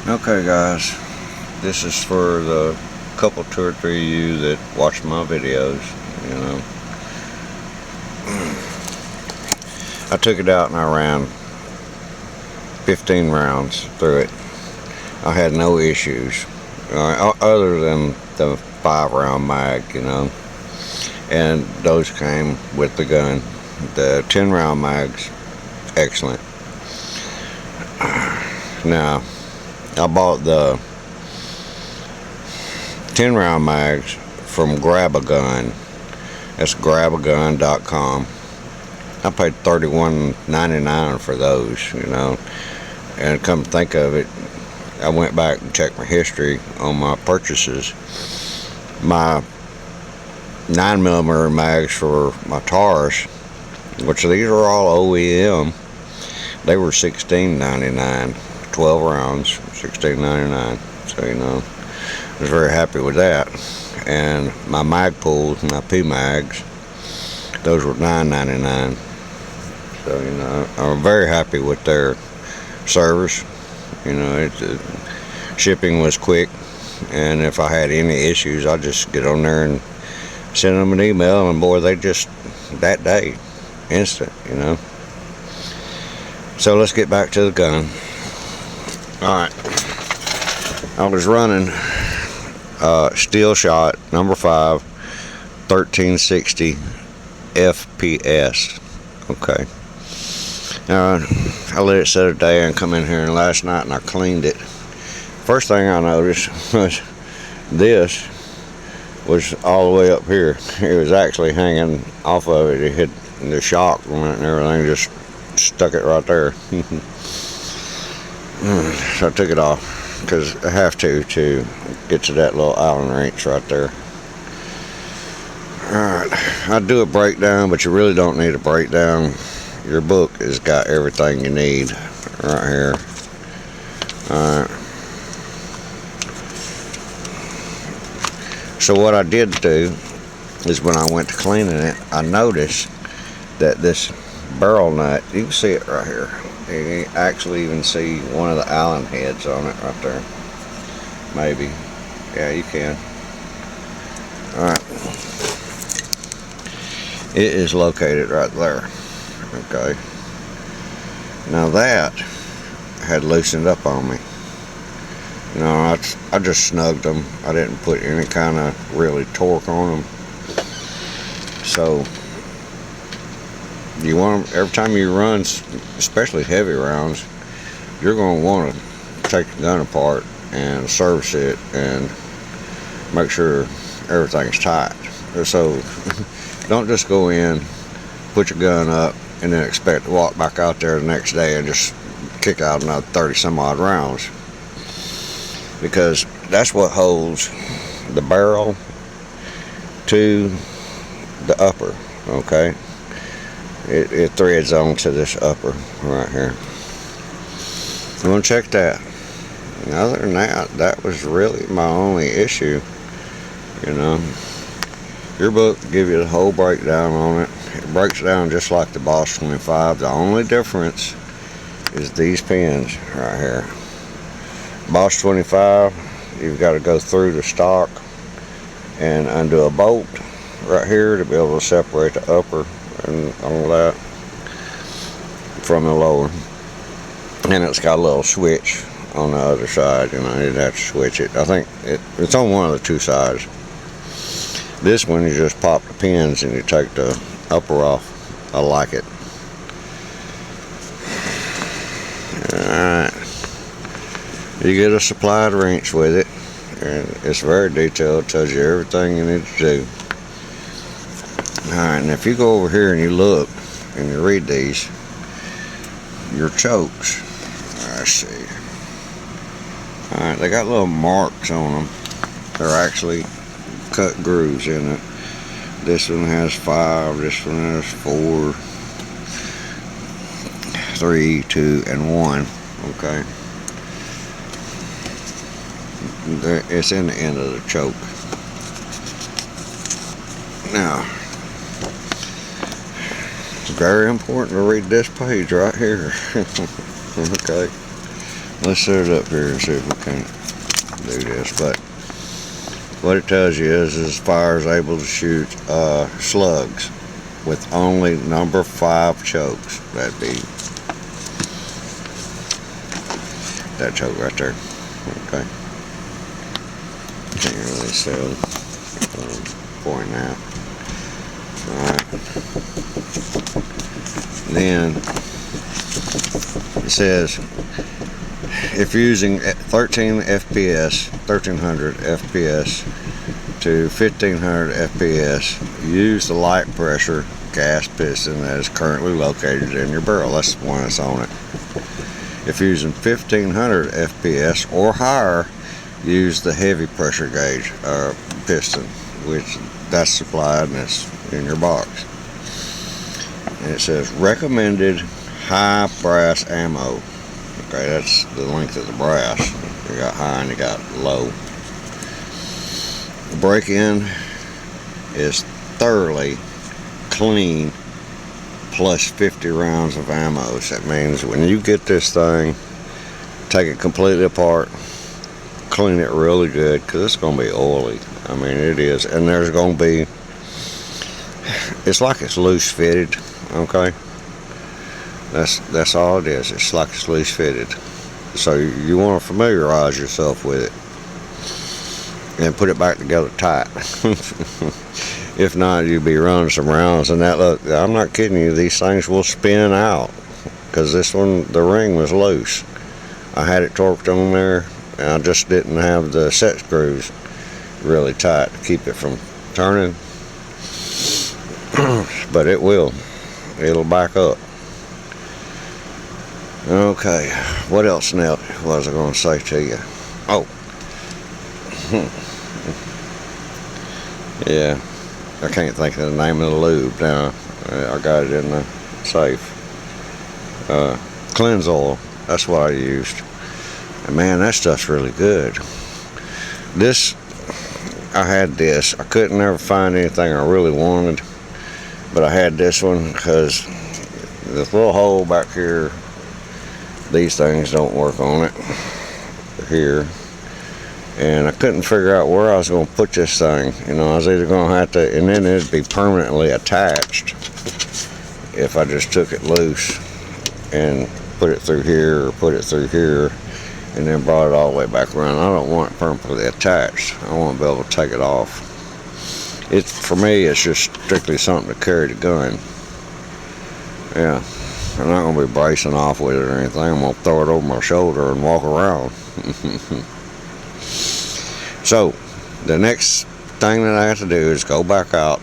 Okay guys, this is for the couple, 2 or 3 of you that watch my videos, you know. I took it out and I ran 15 rounds through it. I had no issues, other than the 5-round mag, you know, and those came with the gun. The 10-round mags, excellent. Now, I bought the 10-round mags from GrabaGun. That's GrabaGun.com. I paid $31.99 for those, you know. And come to think of it, I went back and checked my history on my purchases. My 9mm mags for my Taurus, which these are all OEM, they were $16.99. 12 rounds, $16.99. So, you know, I was very happy with that. And my Magpul, my Pmags, those were $9.99. So, you know, I'm very happy with their service. You know, shipping was quick, and if I had any issues, I'd just get on there and send them an email, and boy, they just, that day, instant, you know. So let's get back to the gun. Alright, I was running steel shot number 5, 1360 FPS. Okay. Now, I let it set a day and come in here, and last night and I cleaned it. First thing I noticed was this was all the way up here. It was actually hanging off of it. It hit the shock on it and everything, just stuck it right there. So I took it off because I have to get to that little Allen wrench right there. Alright, I do a breakdown, but you really don't need a breakdown. Your book has got everything you need right here. Alright. So what I did do is when I went to cleaning it, I noticed that this barrel nut, you can see it right here. You can actually even see one of the Allen heads on it right there. Maybe. Yeah, you can. Alright. It is located right there. Okay. Now that had loosened up on me. You know, I just snugged them. I didn't put any kind of really torque on them. So you want them, every time you run, especially heavy rounds, you're going to want to take the gun apart and service it and make sure everything's tight. So don't just go in, put your gun up, and then expect to walk back out there the next day and just kick out another 30 some odd rounds, because that's what holds the barrel to the upper. Okay, it threads onto this upper right here. You want to check that. And other than that, that was really my only issue. You know, your book will give you the whole breakdown on it. It breaks down just like the Boss 25. The only difference is these pins right here. Boss 25, you've got to go through the stock and undo a bolt right here to be able to separate the upper and all that from the lower. And it's got a little switch on the other side. You know, you'd have to switch it. I think it's on one of the 2 sides. This one, you just pop the pins and you take the upper off. I like it. Alright. You get a supplied wrench with it, and it's very detailed. It tells you everything you need to do. Alright, and if you go over here and you look and you read these, your chokes, let's see. Alright, they got little marks on them. They're actually cut grooves in it. This one has 5, this one has 4, 3, 2, and 1. Okay. It's in the end of the choke. Now, it's very important to read this page right here. Okay. let's set it up here and see if we can do this. But what it tells you is fire is able to shoot slugs with only number 5 chokes. That'd be that choke right there. Okay. Can't really tell. Point out. Alright. Then it says if you're using 1300 FPS to 1500 FPS, use the light pressure gas piston that is currently located in your barrel. That's the one that's on it. If you're using 1500 FPS or higher, use the heavy pressure gauge piston, which that's supplied and it's in your box. And it says recommended high brass ammo. Okay, that's the length of the brass. You got high and you got low. The break-in is thoroughly clean plus 50 rounds of ammo. So that means when you get this thing, take it completely apart, clean it really good, because it's going to be oily. I mean, it is. And there's going to be, it's like it's loose fitted. Okay, that's all it is. It's like it's loose fitted. So you want to familiarize yourself with it and put it back together tight. If not, you'll be running some rounds. And that, look, I'm not kidding you, these things will spin out, because this one, the ring was loose. I had it torqued on there, and I just didn't have the set screws really tight to keep it from turning. But it will. It'll back up. Okay, what else now was I going to say to you? Oh. Yeah, I can't think of the name of the lube now. I got it in the safe. Cleanse oil, that's what I used. And man, that stuff's really good. This, I had this. I couldn't ever find anything I really wanted, but I had this one because this little hole back here, these things don't work on it here, and I couldn't figure out where I was going to put this thing. You know, I was either going to have to, and then it'd be permanently attached if I just took it loose and put it through here or put it through here and then brought it all the way back around. I don't want it permanently attached. I want to be able to take it off. For me, it's just strictly something to carry the gun. Yeah, I'm not going to be bracing off with it or anything. I'm going to throw it over my shoulder and walk around. So, the next thing that I have to do is go back out,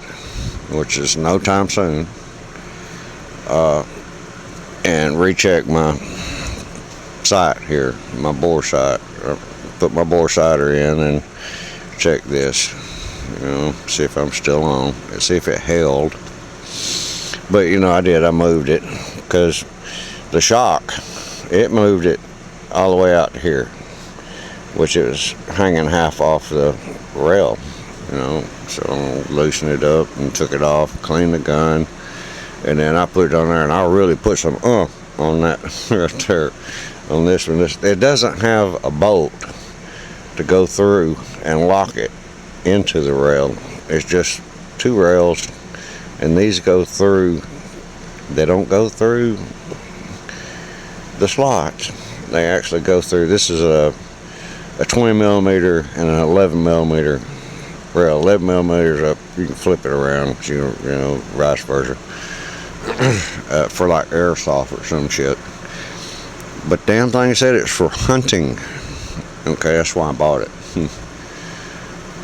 which is no time soon, and recheck my sight here, my bore sight. Put my bore sighter in and check this. You know, see if I'm still on, and see if it held. But you know, I did. I moved it because the shock, it moved it all the way out to here, which it was hanging half off the rail. You know, so I loosened it up and took it off, cleaned the gun, and then I put it on there, and I really put some on that right there. On this one, it doesn't have a bolt to go through and lock it into the rail. It's just 2 rails, and these go through. They don't go through the slots. They actually go through. This is a 20 millimeter and an 11 millimeter rail. 11 millimeters up, you can flip it around, you know, vice versa, for like airsoft or some shit. But damn thing said it's for hunting. Okay, that's why I bought it.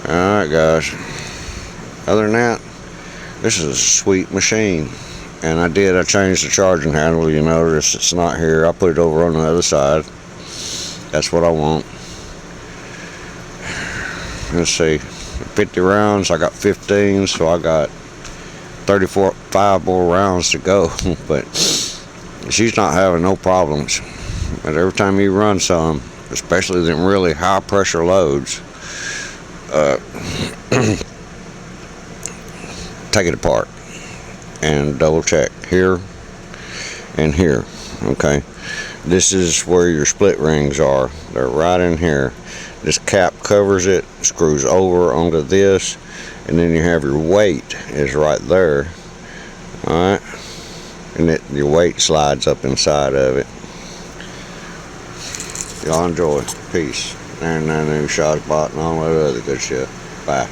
Alright guys, other than that, this is a sweet machine. And I changed the charging handle. You notice it's not here. I put it over on the other side. That's what I want. Let's see, 50 rounds, I got 15, so I got 5 more rounds to go. But she's not having no problems. But every time you run some, especially them really high pressure loads, take it apart and double check here and here. Okay, This is where your split rings are. They're right in here. This cap covers it, screws over onto this, and then you have your weight is right there. Alright, and your weight slides up inside of it. Y'all enjoy. Peace. And new shot bot and all that other good shit. Bye.